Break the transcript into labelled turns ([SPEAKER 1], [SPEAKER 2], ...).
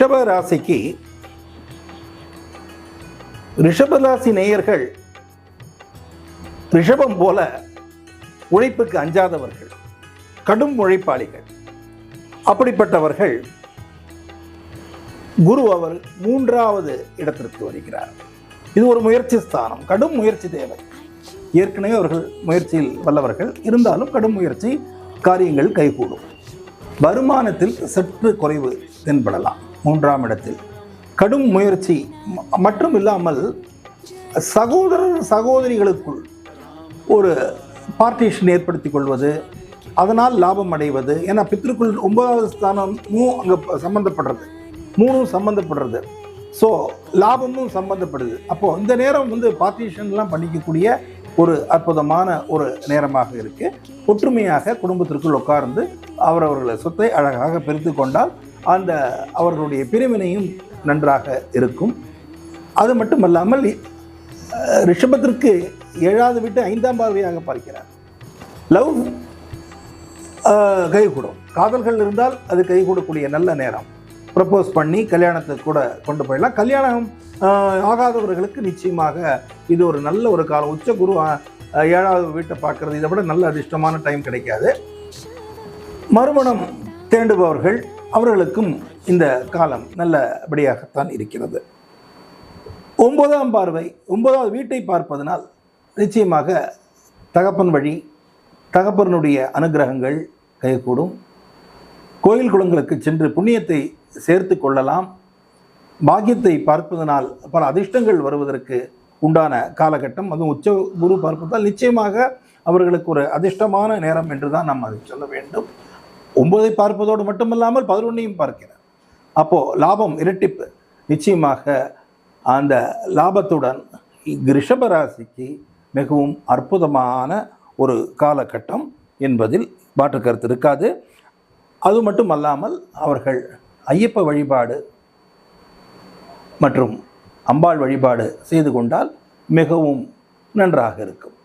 [SPEAKER 1] ரிஷப ராசிக்கு ரிஷபராசி நேயர்கள் ரிஷபம் போல உழைப்புக்கு அஞ்சாதவர்கள், கடும் உழைப்பாளிகள். அப்படிப்பட்டவர்கள் குரு அவர் 3வது இடத்திற்கு வருகிறார். இது ஒரு முயற்சி ஸ்தானம், கடும் முயற்சி தேவை. ஏற்கனவே அவர்கள் முயற்சியில் வல்லவர்கள், இருந்தாலும் கடும் முயற்சி, காரியங்கள் கைகூடும். வருமானத்தில் சற்று குறைவு தென்படலாம். 3ஆம் இடத்தில் கடும் முயற்சி மற்றும் இல்லாமல் சகோதரிகளுக்குள் ஒரு பார்ட்டிஷன் ஏற்படுத்திக் கொள்வது, அதனால் லாபம் அடைவது. ஏன்னா பித்ருக்குள் 9வது ஸ்தானமும் அங்கே சம்பந்தப்படுறது, 3ம் சம்பந்தப்படுறது. ஸோ லாபமும் சம்பந்தப்படுது. அப்போது இந்த நேரம் பார்ட்டிஷன்லாம் பண்ணிக்கக்கூடிய ஒரு அற்புதமான ஒரு நேரமாக இருக்கு. ஒற்றுமையாக குடும்பத்திற்குள் உட்கார்ந்து அவரவர்களை சொத்தை அழகாக பிரித்து கொண்டால் அந்த அவர்களுடைய பிரிவினையும் நன்றாக இருக்கும். அது மட்டுமல்லாமல் ரிஷபத்திற்கு 7வது வீட்டு 5ஆம் பார்வையாக பார்க்கிறார். லவ் கைகூடும். காதல்கள் இருந்தால் அது கைகூடக்கூடிய நல்ல நேரம். ப்ரப்போஸ் பண்ணி கல்யாணத்துக்கு கூட கொண்டு போயிடலாம். கல்யாணம் ஆகாதவர்களுக்கு நிச்சயமாக இது ஒரு நல்ல ஒரு காலம். உச்ச குரு 7வது வீட்டை பார்க்கறது இதை விட நல்ல அதிர்ஷ்டமான டைம் கிடைக்காது. மறுமணம் தேண்டுபவர்கள் அவர்களுக்கும் இந்த காலம் நல்லபடியாகத்தான் இருக்கிறது. 9ஆம் பார்வை 9வது வீட்டை பார்ப்பதனால் நிச்சயமாக தகப்பன் வழி, தகப்பனுடைய அனுகிரகங்கள் கைகூடும். கோயில் குளங்களுக்கு சென்று புண்ணியத்தை சேர்த்து கொள்ளலாம். பாக்கியத்தை பார்ப்பதனால் பல அதிர்ஷ்டங்கள் வருவதற்கு உண்டான காலகட்டம். அதுவும் உச்ச குரு பார்ப்பதால் நிச்சயமாக அவர்களுக்கு ஒரு அதிர்ஷ்டமான நேரம் என்று தான் நாம் அதை சொல்ல வேண்டும். 9ஐ பார்ப்பதோடு மட்டுமல்லாமல் 11ஐயும் பார்க்கிறார். அப்போது லாபம் இரட்டிப்பு. நிச்சயமாக அந்த லாபத்துடன் ரிஷபராசிக்கு மிகவும் அற்புதமான ஒரு காலகட்டம் என்பதில் மாற்று கருத்து இருக்காது. அது மட்டும் அல்லாமல் அவர்கள் ஐயப்ப வழிபாடு மற்றும் அம்பாள் வழிபாடு செய்து கொண்டால் மிகவும் நன்றாக இருக்கும்.